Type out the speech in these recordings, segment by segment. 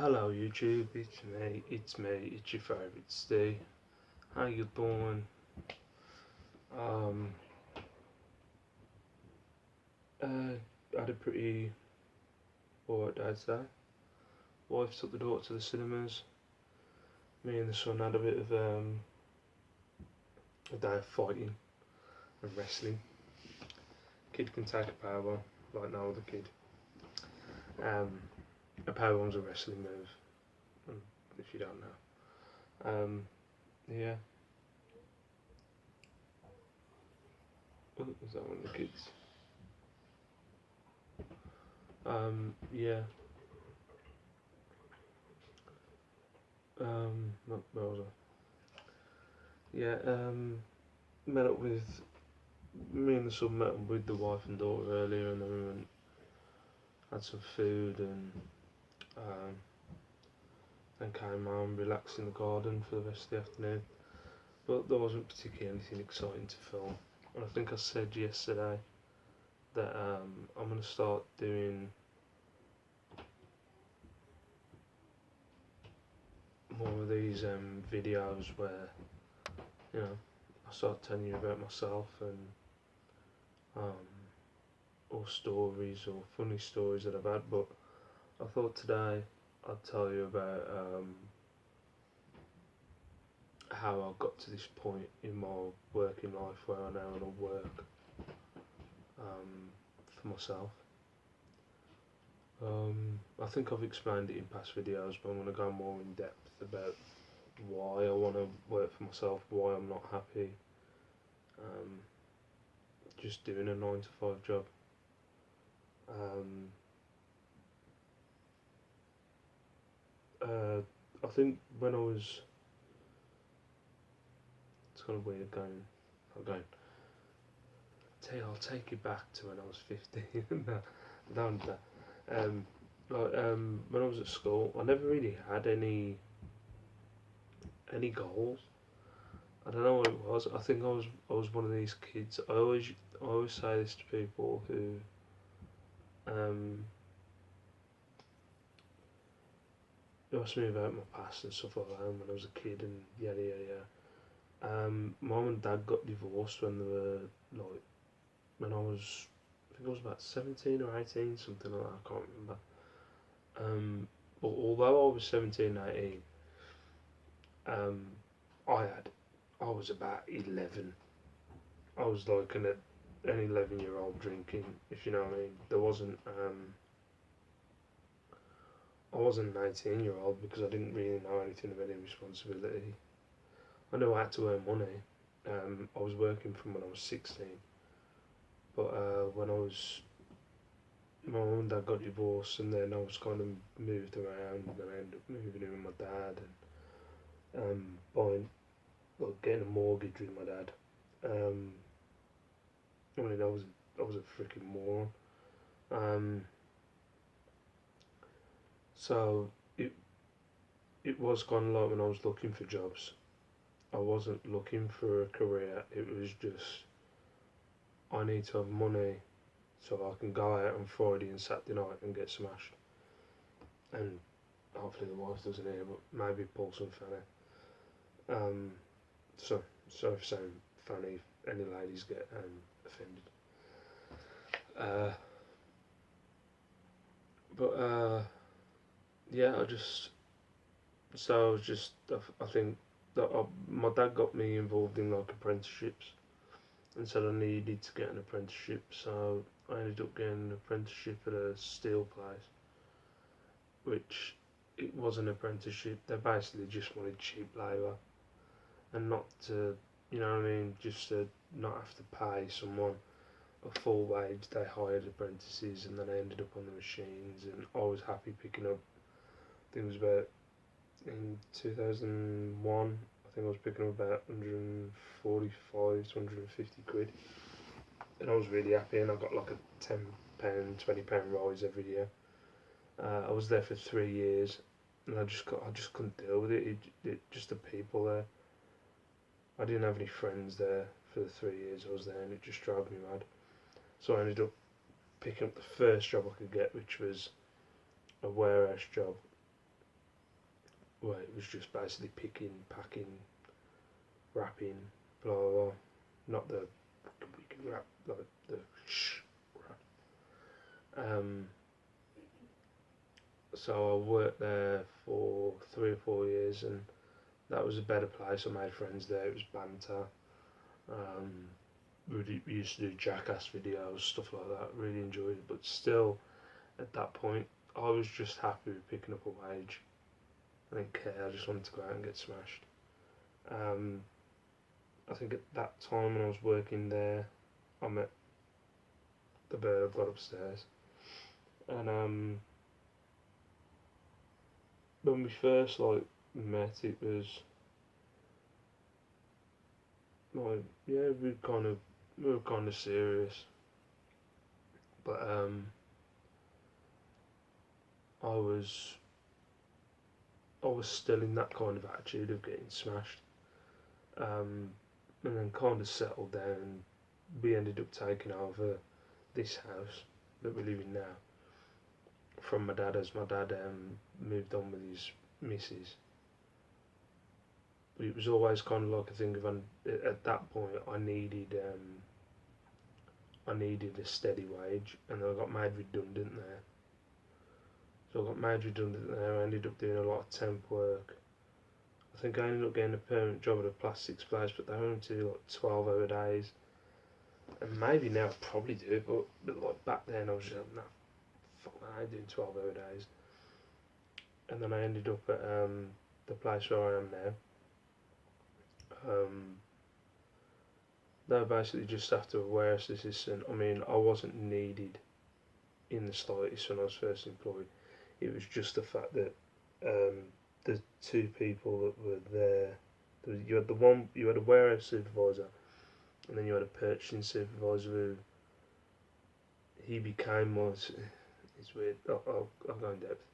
Hello YouTube, it's your favourite Steve. How you doing? Um, uh, had a pretty alright day today. Wife took the daughter to the cinemas. Me and the son had a bit of a day of fighting and wrestling. Kid can take a powerbomb like no other kid. Um, a powerbomb's a wrestling move, if you don't know. Yeah. Oh, is that one of the kids? Yeah. Where was I? Yeah. Met up with me and the son met up with the wife and daughter earlier, and then we went, had some food, and um, then came home, relaxed in the garden for the rest of the afternoon. But there wasn't particularly anything exciting to film. And I think I said yesterday that I'm going to start doing more of these videos where, you know, I start telling you about myself and um, or stories or funny stories that I've had. But I thought today I'd tell you about how I got to this point in my working life where I now want to work for myself. I think I've explained it in past videos, but I'm going to go more in depth about why I want to work for myself, why I'm not happy um, just doing a 9 to 5 job. I think when I was, it's kind of weird going, I'm going, I'll take you back to when I was 15. No, down to that. When I was at school, I never really had any goals. I don't know what it was. I think I was one of these kids. I always say this to people who um, ask me about my past and stuff like that when I was a kid and yada yada yada. Mum and dad got divorced when they were like when I think I was about 17 or 18, something like that. I can't remember. But although I was 17, 18, um, I had I was about 11. I was like an 11-year-old drinking, if you know what I mean. I wasn't an 18-year-old because I didn't really know anything of any responsibility. I knew I had to earn money. I was working from when I was 16, but when I was my mum and dad got divorced, and then I was kind of moved around, and then I ended up moving in with my dad and buying, well, getting a mortgage with my dad. Um, I mean, I was a freaking moron. Um, so it it was kind of like when I was looking for jobs. I wasn't looking for a career. It was just I need to have money so I can go out on Friday and Saturday night and get smashed. And hopefully the wife doesn't hear, but maybe pull some fanny. Um, so sorry for saying fanny if any ladies get offended. Uh, but yeah, I was just I think that my dad got me involved in like apprenticeships and said I needed to get an apprenticeship, so I ended up getting an apprenticeship at a steel place, which it was an apprenticeship. They basically just wanted cheap labour and not to, you know what I mean, just to not have to pay someone a full wage. They hired apprentices and then I ended up on the machines, and I was happy picking up. I think it was about in 2001. I think I was picking up about 145 to 150 quid, and I was really happy. And I got like a £10, £20 rise every year. I was there for 3 years, and I just couldn't deal with it. Just the people there. I didn't have any friends there for the 3 years I was there, and it just drove me mad. So I ended up picking up the first job I could get, which was a warehouse job. where it was just basically picking, packing, wrapping, blah blah blah. Not the we can wrap like the wrap. So I worked there for 3 or 4 years, and that was a better place. I made friends there. It was banter. Um, we used to do jackass videos, stuff like that. Really enjoyed it, but still, at that point, I was just happy with picking up a wage. I didn't care. I just wanted to go out and get smashed. Um, I think at that time when I was working there, I met the bird I've got upstairs, and when we first met, it was like yeah, we were kind of serious, but I was I was still in that kind of attitude of getting smashed, um, and then kind of settled down. We ended up taking over this house that we live in now from my dad, as my dad moved on with his missus. But it was always kind of like a thing of at that point I needed a steady wage, and I got made redundant there. So I got made redundant there. I ended up doing a lot of temp work. I think I ended up getting a permanent job at a plastics place, but they only do like 12-hour days. And maybe now I probably do, but like back then I was just like, nah, fuck that, I ain't doing 12-hour days. And then I ended up at the place where I am now. They were basically just after a warehouse assistant. I mean, I wasn't needed in the slightest when I was first employed. It was just the fact that the two people that were there, you had a warehouse supervisor, and then you had a purchasing supervisor who he became my. It's weird. I'll go in depth.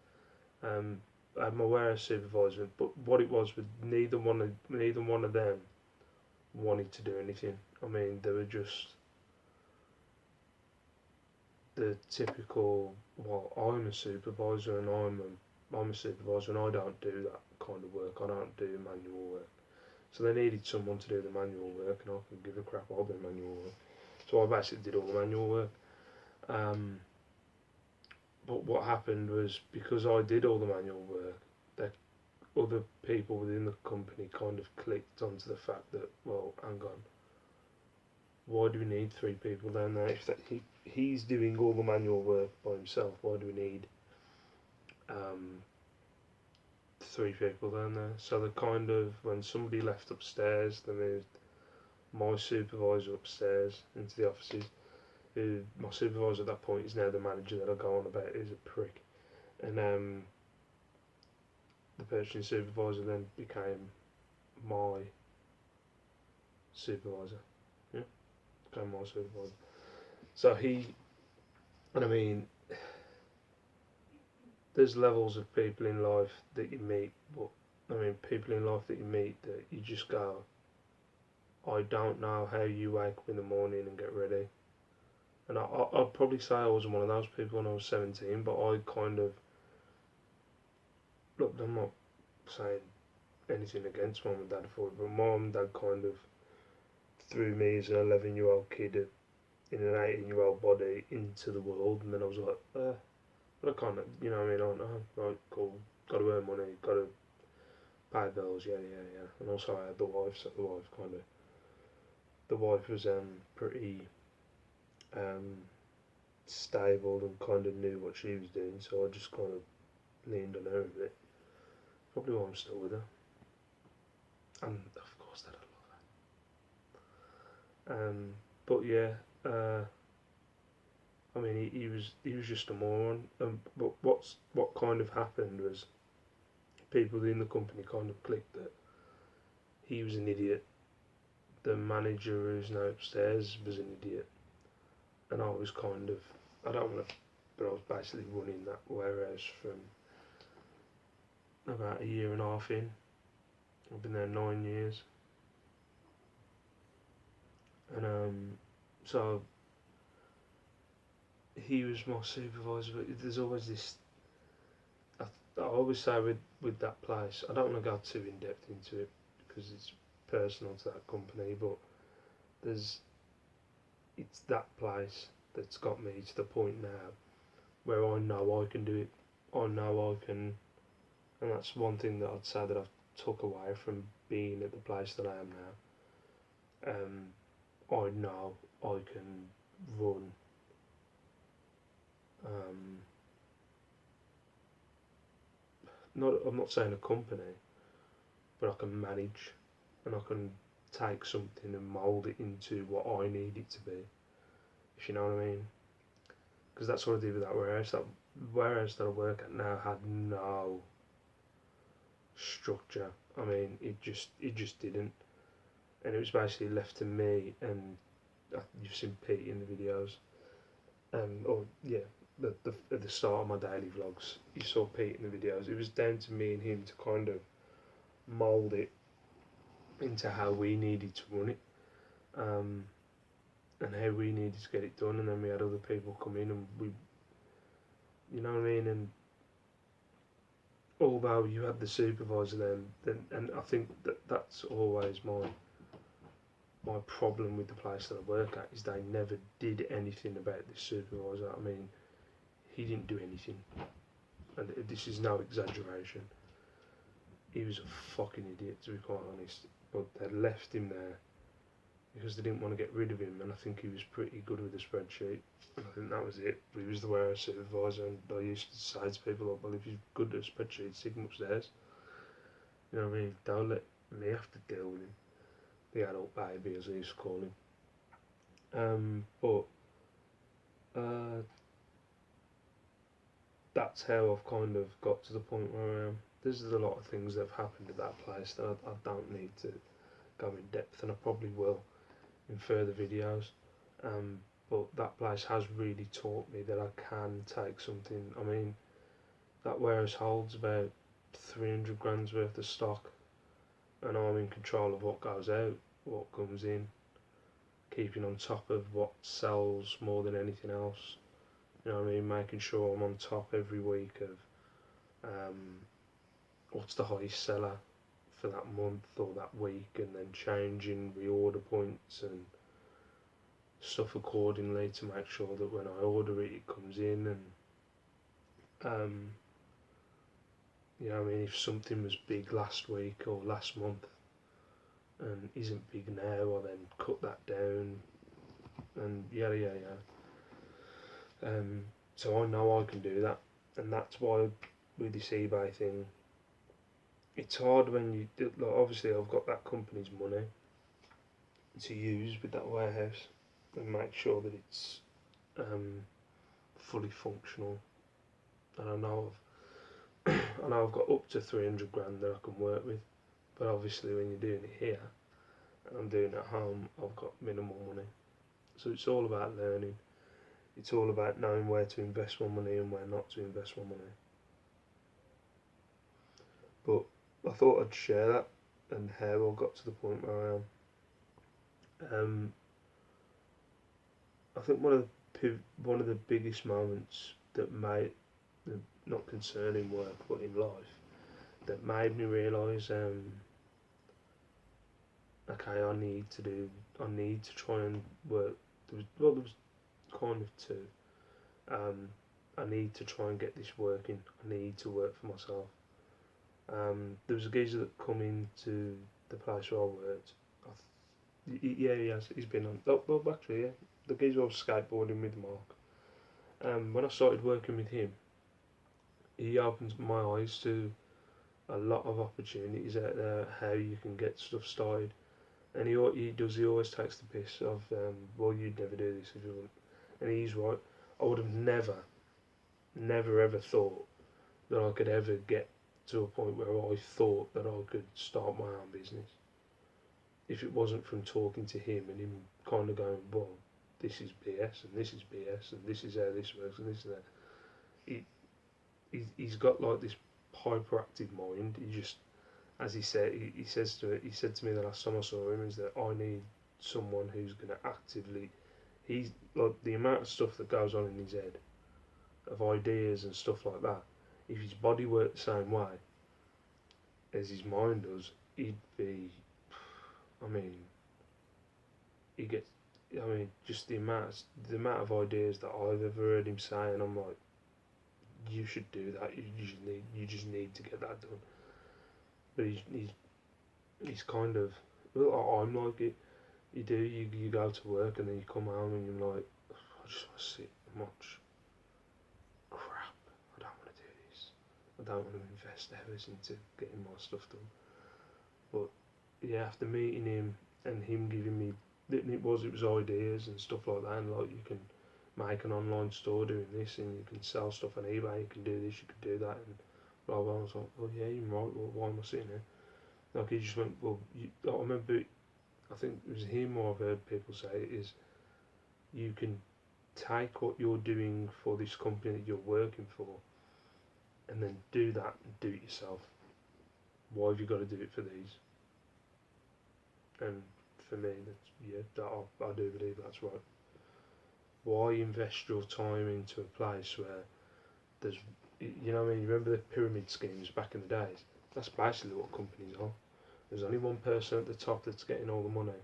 I had my warehouse supervisor, but what it was with neither one of them wanted to do anything. I mean, they were just the typical. Well, I'm a supervisor, and I'm a supervisor, and I don't do that kind of work. I don't do manual work. So they needed someone to do the manual work, and I can give a crap. I'll do manual work. So I basically did all the manual work. But what happened was, because I did all the manual work, that other people within the company kind of clicked onto the fact that, well, hang on, why do we need three people down there? If he's doing all the manual work by himself, why do we need um, three people down there? So they kind of, when somebody left upstairs, they moved my supervisor upstairs into the offices. Who, my supervisor at that point is now the manager that I go on about, is a prick. And the purchasing supervisor then became my supervisor. Yeah, became my supervisor. So and I mean, there's levels of people in life that you meet, but I mean, people in life that you meet that you just go, I don't know how you wake up in the morning and get ready. And I'd probably say I wasn't one of those people when I was 17, but I kind of, look, I'm not saying anything against mum and dad for it, but mum and dad kind of threw me as an 11-year-old kid in an 18-year-old body into the world, and then I was like, but I can't, you know what I mean? I don't know, right, cool, got to earn money, got to pay bills, yeah. And also I had the wife, so the wife was pretty stable and kind of knew what she was doing, so I just kind of leaned on her a bit. Probably why I'm still with her. And of course that I love her. But yeah, I mean he was just a moron. But what kind of happened was, people in the company kind of clicked that he was an idiot. The manager who's now upstairs was an idiot, and I was kind of, I don't want to, but I was basically running that warehouse from about a year and a half in. I've been there 9 years, and so he was my supervisor. But there's always this. I always say with that place, I don't want to go too in depth into it because it's personal to that company, but it's that place that's got me to the point now where I know I can do it. I know I can, and that's one thing that I'd say that I've took away from being at the place that I am now. I know I can run. I'm not saying a company, but I can manage, and I can take something and mould it into what I need it to be. If you know what I mean. Because that's what I did with that warehouse. That warehouse that I work at now had no structure. I mean, it just didn't, and it was basically left to me. And you've seen Pete in the videos, or yeah, at the start of my daily vlogs, you saw Pete in the videos. It was down to me and him to kind of mould it into how we needed to run it, and how we needed to get it done. And then we had other people come in, and we, you know what I mean. And although you had the supervisor then, and I think that's always my problem with the place that I work at, is they never did anything about this supervisor. I mean, he didn't do anything, and this is no exaggeration. He was a fucking idiot, to be quite honest. But they left him there because they didn't want to get rid of him, and I think he was pretty good with the spreadsheet. And I think that was it. But he was the warehouse supervisor, and I used to say to people, like, well, if you're good at a spreadsheet, stick him upstairs. You know what I mean? Don't let me have to deal with him. The adult baby, as I used to call him. That's how I've kind of got to the point where I am. There's a lot of things that have happened at that place that I don't need to go in depth, and I probably will in further videos. But that place has really taught me that I can take something. I mean, that warehouse holds about 300 grand's worth of stock, and I'm in control of what goes out, what comes in, keeping on top of what sells more than anything else. You know what I mean? Making sure I'm on top every week of what's the highest seller for that month or that week, and then changing reorder points and stuff accordingly to make sure that when I order it, it comes in. And you know what I mean, if something was big last week or last month and isn't big now, I then cut that down, and yada yada yada. So I know I can do that, and that's why with this eBay thing, it's hard when you do, like, obviously I've got that company's money to use with that warehouse and make sure that it's fully functional. And I know I've got up to 300 grand that I can work with, but obviously when you're doing it here and I'm doing it at home, I've got minimal money. So it's all about learning. It's all about knowing where to invest my money and where not to invest my money. But I thought I'd share that and how I got to the point where I am. I think one of the biggest moments that made, not concerning work but in life, that made me realise, okay, I need to try and work. There was kind of two. I need to try and get this working. I need to work for myself. There was a geezer that come into the place where I worked. Yeah, he has. He's been on. Oh, well, actually, yeah. The geezer I was skateboarding with, Mark. When I started working with him, he opened my eyes to a lot of opportunities out there, how you can get stuff started. And he always takes the piss of, well, you'd never do this if you wouldn't. And he's right. I would have never ever thought that I could ever get to a point where I thought that I could start my own business if it wasn't from talking to him and him kind of going, well, this is BS and this is BS and this is how this works and this and that. He's got like this hyperactive mind. He just, as he said, he said to me the last time I saw him, is that I need someone who's going to actively, he's like, the amount of stuff that goes on in his head, of ideas and stuff like that, if his body worked the same way as his mind does, he'd be. I mean, he gets. I mean, just the amount of ideas that I've ever heard him say, and I'm like, you should do that. You just need to get that done. But he's kind of. Well, I'm like it. You go to work and then you come home and you're like, I just want to sit and watch crap. I don't want to do this. I don't want to invest hours into getting my stuff done. But yeah, after meeting him and him giving me, it was ideas and stuff like that, and like you can make an online store doing this, and you can sell stuff on eBay. You can do this, you can do that, and blah blah. I was like, well, yeah, you're right. Well, why am I sitting here? Like he just went, well, I remember. I think it was him, or I've heard people say it is. You can take what you're doing for this company that you're working for, and then do that and do it yourself. Why have you got to do it for these? And for me, I do believe that's right. Why invest your time into a place where there's, you know what I mean? You remember the pyramid schemes back in the days? That's basically what companies are. There's only one person at the top that's getting all the money,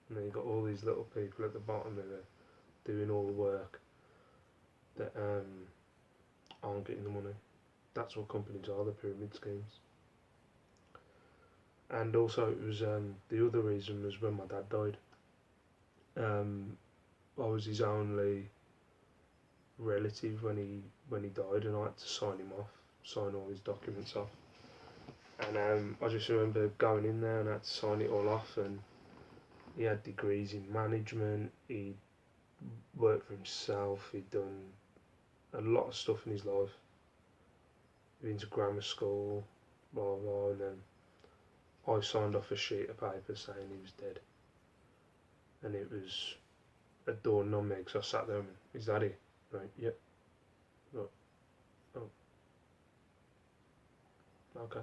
and then you've got all these little people at the bottom that are doing all the work that aren't getting the money. That's what companies are, the pyramid schemes. And also, it was the other reason was when my dad died. I was his only relative when he died, and I had to sign all his documents off. And I just remember going in there and I had to sign it all off. And he had degrees in management. He worked for himself. He'd done a lot of stuff in his life. He'd been to grammar school, blah blah, and then I signed off a sheet of paper saying he was dead. And it was a dawn on me because I sat there and went, is that it? Right, yep. Right. Oh, okay,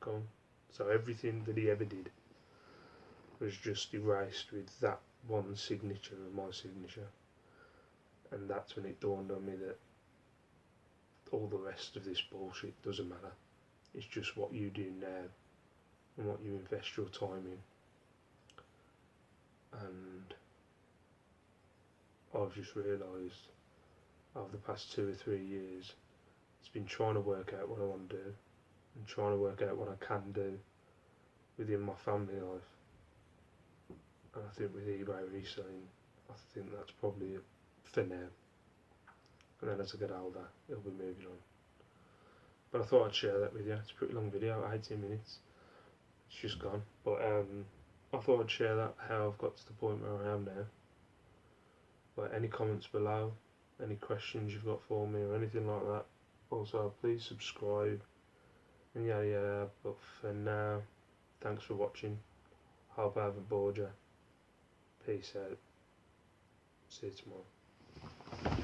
go on. So everything that he ever did was just erased with that one signature of my signature. And that's when it dawned on me that all the rest of this bullshit doesn't matter. It's just what you do now and what you invest your time in. And I've just realised over the past 2 or 3 years, it's been trying to work out what I want to do and trying to work out what I can do within my family life. And I think with eBay reselling, I think that's probably it for now. And then as I get older, it'll be moving on. But I thought I'd share that with you. It's a pretty long video, 18 minutes. It's just gone. But I thought I'd share that, how I've got to the point where I am now. But any comments below, any questions you've got for me or anything like that. Also, please subscribe and yada yada. But for now, thanks for watching. Hope I haven't bored you. Peace out. See you tomorrow.